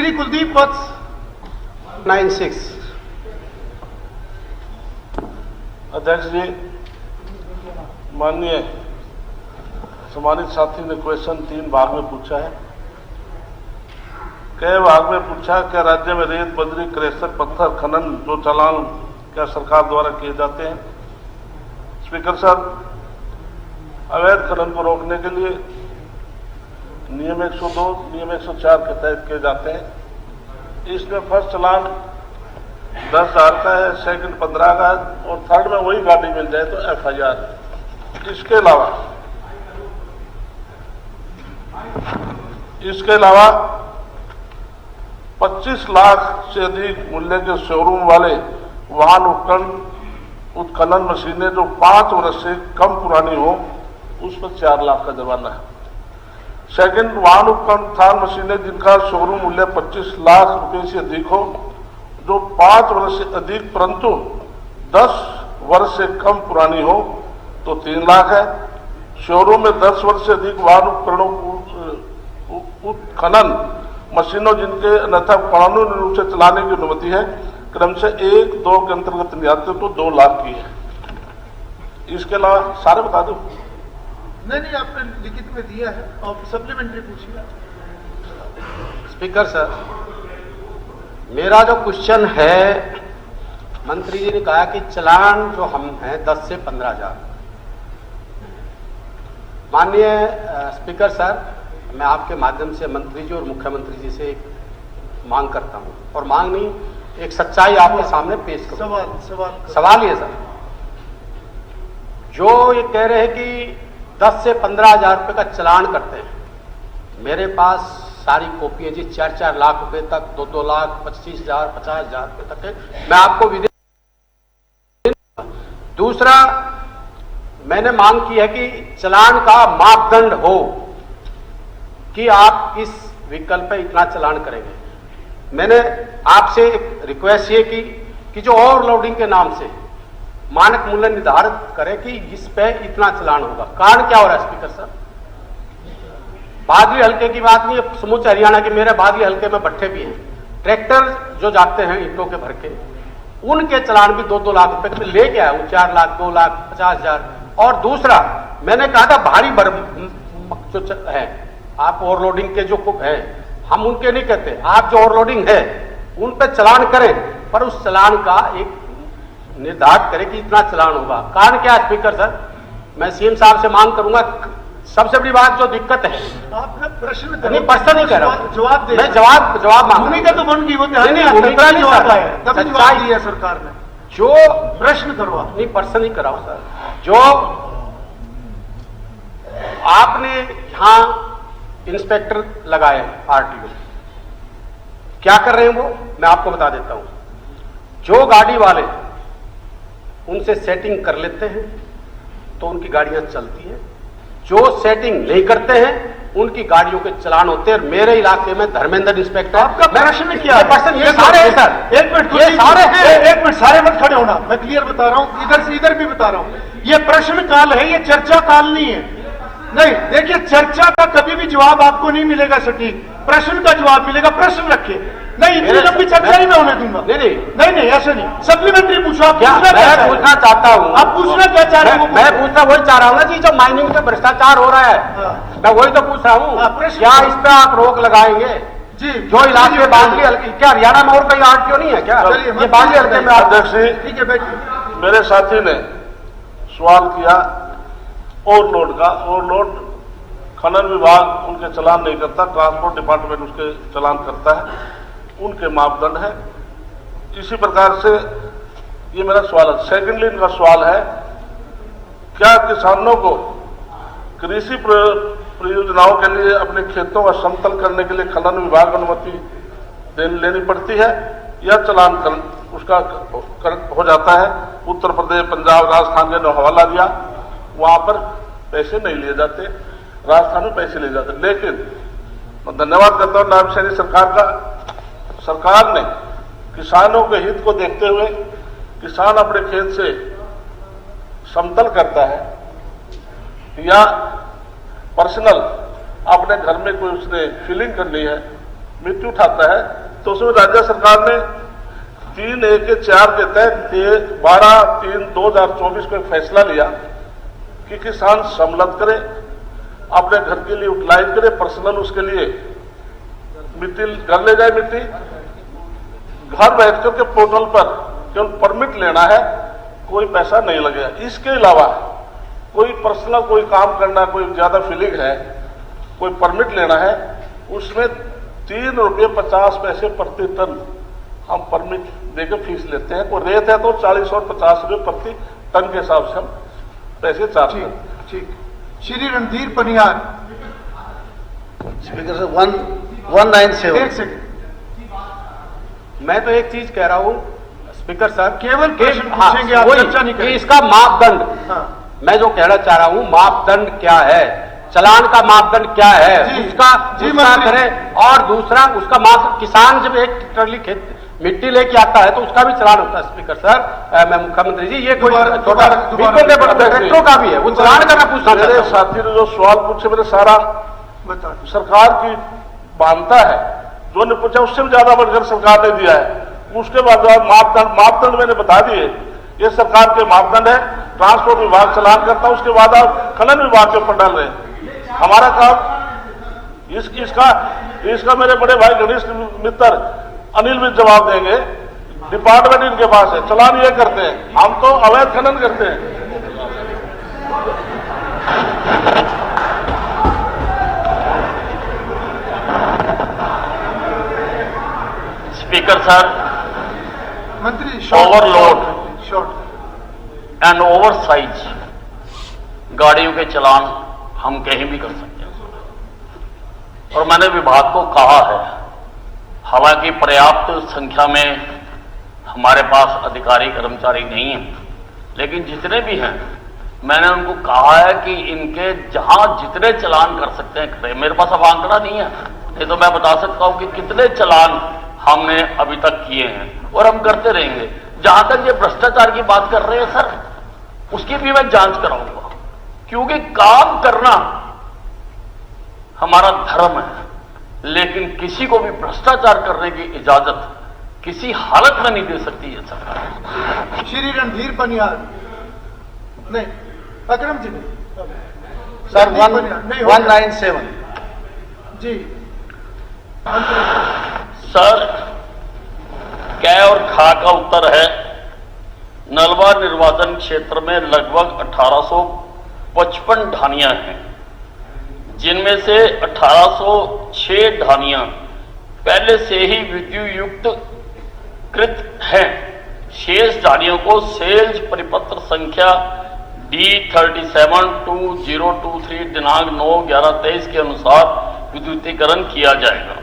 श्री कुलदीप वत्स 96। अध्यक्ष जी, माननीय सम्मानित साथी ने क्वेश्चन 3 भाग में पूछा है। कई भाग में पूछा क्या राज्य में रेत, बजरी, क्रेशर, पत्थर खनन जो चालान क्या सरकार द्वारा किए जाते हैं। स्पीकर सर, अवैध खनन को रोकने के लिए नियम 102, नियम 104 के तहत किए जाते हैं। इसमें फर्स्ट चालान 10,000 का है, सेकंड 15 का है और थर्ड में वही गाड़ी मिल जाए तो FIR। इसके अलावा 25 लाख से अधिक मूल्य के शोरूम वाले वाहन उत्खनन मशीनें जो 5 वर्ष से कम पुरानी हो उस पर 4 लाख का जुर्माना है। सेकंड, वाहन उत्खनन मशीनें जिनका शोरूम मूल्य 25 लाख रुपए से अधिक हो, जो 5 वर्ष से अधिक परंतु 10 वर्ष से कम पुरानी हो तो 3 लाख है। शोरूम में 10 वर्ष से अधिक वाहन उपकरणों उत्खनन मशीनों जिनके अन्यथा कानूनी रूप से चलाने की अनुमति है क्रमशः 1, 2 के अंतर्गत नहीं आते तो 2 लाख की है। इसके अलावा सारे बता दूं? नहीं, आपने लिखित में दिया है और सप्लीमेंट्री पूछिए। स्पीकर सर, मेरा जो क्वेश्चन है, मंत्री जी ने कहा कि चालान जो हम हैं 10 से 15,000। माननीय स्पीकर सर, मैं आपके माध्यम से मंत्री जी और मुख्यमंत्री जी से एक मांग करता हूं, और मांग नहीं, एक सच्चाई आपके सामने पेश करूं। सवाल ये सर, जो ये कह रहे हैं कि 10 से 15,000 रुपए का चालान करते हैं, मेरे पास सारी कॉपी है जी, 4-4 लाख रुपए तक, 2-2 लाख, 25,000, 50,000 रुपए तक है। मैं आपको विदेश। दूसरा, मैंने मांग की है कि चालान का मापदंड हो कि आप इस विकल्प पे इतना चालान करेंगे। मैंने आपसे एक रिक्वेस्ट ये की कि जो ओवरलोडिंग के नाम से मानक मूल्य निर्धारित करें कि इस पे इतना चालान होगा। कारण क्या हो रहा है स्पीकर सर? बादली हल्के की बात नहीं है, समूचे हरियाणा के मेरे बादली हल्के में भट्ठे भी हैं, ट्रैक्टर जो जाते हैं ईंटों के भर के, उनके चालान भी 2-2 लाख रुपए के लेके आया हूं, 4 लाख, 2 लाख, 50,000। और दूसरा, मैंने कहा था भारी जो है, आप ओवरलोडिंग के जो है, हम उनके नहीं कहते, आप जो ओवरलोडिंग है उन पर चालान करें, पर उस चालान का एक निर्धारित करें कि इतना चालान होगा। कारण क्या है स्पीकर सर? मैं सीएम साहब से मांग करूंगा, सबसे बड़ी बात जो दिक्कत है, आपका प्रश्न नहीं प्रश्न नहीं कर रहा हूं, जवाब दे, मैं जवाब मांग, भूमिका तो बन गई, वो भूमिका नहीं जवाब सर, आया, तभी जवाब दिया सरकार ने। जो प्रश्न करो आप। नहीं, प्रश्न नहीं कर रहा हूं सर, जो आपने यहां इंस्पेक्टर लगाए RTO, क्या कर रहे हैं वो मैं आपको बता देता हूं। जो गाड़ी वाले उनसे सेटिंग कर लेते हैं तो उनकी गाड़ियां चलती हैं, जो सेटिंग नहीं करते हैं उनकी गाड़ियों के चालान होते हैं। मेरे इलाके में धर्मेंद्र इंस्पेक्टर, आपका प्रश्न क्या है? प्रश्न ये सारे हैं सर, एक मिनट, ये सारे हैं, एक मिनट, सारे मत खड़े होना, मैं क्लियर बता रहा हूं, इधर से इधर भी बता रहा हूं। ये प्रश्न काल है, ये चर्चा काल नहीं है। नहीं, देखिए, चर्चा का कभी भी जवाब आपको नहीं मिलेगा सटीक, प्रश्न का जवाब मिलेगा। प्रश्न रखिए। नहीं, इतनी लंबी चर्चा ही मैं होने दूंगा। नहीं, ऐसा नहीं। सप्लीमेंट्री पूछो, आप पूछना चाहता हूँ, आप पूछना क्या चाह रहे हो? मैं पूछना वही चाह रहा हूँ ना जी, जो माइनिंग में भ्रष्टाचार हो रहा है, मैं वही तो पूछ रहा हूँ, क्या इस पे आप रोक लगाएंगे? जी, जो इलाके बादली हल्के, क्या हरियाणा में और कहीं RTO नहीं है क्या? ये बादली हल्के में। अध्यक्ष जी, ठीक है बैठिए। मेरे साथी ने सवाल किया ओवरलोड का। ओवरलोड खनन विभाग उनके चालान नहीं करता, ट्रांसपोर्ट डिपार्टमेंट उसके चालान करता है, उनके मापदंड है। इसी प्रकार से ये मेरा सवाल है। सेकेंडली इनका सवाल है, क्या किसानों को कृषि परियोजनाओं के लिए अपने खेतों का समतल करने के लिए खनन विभाग अनुमति लेनी पड़ती है या चालान उसका हो जाता है? उत्तर प्रदेश, पंजाब, राजस्थान के हवाला दिया, वहां पर पैसे नहीं लिए जाते, राजस्थान में पैसे लिए जाते। लेकिन मैं धन्यवाद करता हूं नायब सैनी सरकार का, सरकार ने किसानों के हित को देखते हुए किसान अपने खेत से समतल करता है या पर्सनल अपने घर में कोई उसने फिलिंग करनी है मिट्टी उठाता है तो उसमें राज्य सरकार ने 3(1)(4) के तहत 12/3/2024 को एक फैसला लिया कि किसान सम्मिलित करे, अपने घर के लिए यूटिलाइज करे, पर्सनल उसके लिए मिट्टी घर ले जाए, मिट्टी घर बैठ करके पोर्टल पर केवल परमिट लेना है, कोई पैसा नहीं लगेगा। इसके अलावा कोई पर्सनल कोई काम करना, कोई ज्यादा फीलिंग है, कोई परमिट लेना है, उसमें ₹3.50 प्रति टन हम परमिट देकर फीस लेते हैं। कोई रेत है तो 40 और 50 रुपये प्रति टन के हिसाब से हम पैसे चार्ज करते हैं। ठीक। श्री रणधीर पनियार। स्पीकर साहब 197। एक सेकंड, मैं तो एक चीज कह रहा हूं स्पीकर साहब, केवल प्रश्न पूछेंगे, आप चर्चा नहीं करेंगे। इसका मापदंड, हाँ। मैं जो कहना चाह रहा हूं मापदंड क्या है, चलान का मापदंड क्या है, जी, उसका जी, उसका करें। और दूसरा उसका माप, किसान जब एक ट्रॉली खेत मिट्टी लेके आता है तो उसका भी चलान होता है। स्पीकर सर, मैं मुख्यमंत्री जी, ये कोई छोटा ट्रैक्टरों का भी है, वो चलान का मैं पूछना चाहता मेरे हूं। साथी ने जो सवाल पूछे मेरे सारा बता। सरकार की मानता है, जो ने पूछा उससे भी ज्यादा बढ़कर सरकार ने दिया है। उसके बाद मापदंड मैंने बता दिए, ये सरकार के मापदंड है। ट्रांसपोर्ट विभाग चलान करता है, उसके बाद आप खनन विभाग के ऊपर डाल रहे हैं। हमारा काम इसका मेरे बड़े भाई घनिष्ठ मित्र अनिल भी जवाब देंगे। डिपार्टमेंट इनके पास है, चलान ये करते हैं, हम तो अवैध खनन करते हैं। स्पीकर सर, मंत्री overload short. And over size गाड़ियों के चलान हम कहीं भी कर सकते हैं और मैंने विभाग को कहा है, हालांकि पर्याप्त संख्या में हमारे पास अधिकारी कर्मचारी नहीं हैं, लेकिन जितने भी हैं मैंने उनको कहा है कि इनके जहां जितने चलान कर सकते हैं करें। मेरे पास अब आंकड़ा नहीं है, नहीं तो मैं बता सकता हूं कि कितने चलान हमने अभी तक किए हैं और हम करते रहेंगे। जहां तक ये भ्रष्टाचार की बात कर रहे हैं सर, उसकी भी मैं जांच कराऊंगा, क्योंकि काम करना हमारा धर्म है, लेकिन किसी को भी भ्रष्टाचार करने की इजाजत किसी हालत में नहीं दे सकती है सरकार। श्री रणधीर पनियार। नहीं, अकरम जी नहीं। सर रणधीर पनियार, नहीं, हो गया। 197। जी मंत्री। सर, कै और खा का उत्तर है, नलवा निर्वाचन क्षेत्र में लगभग 1855 ढानियां हैं, जिनमें से 1806 ढानियां पहले से ही विद्युत युक्त कृत हैं। शेष ढानियों को सेल्स परिपत्र संख्या D372023 दिनांक 9/11/23 के अनुसार विद्युतीकरण किया जाएगा।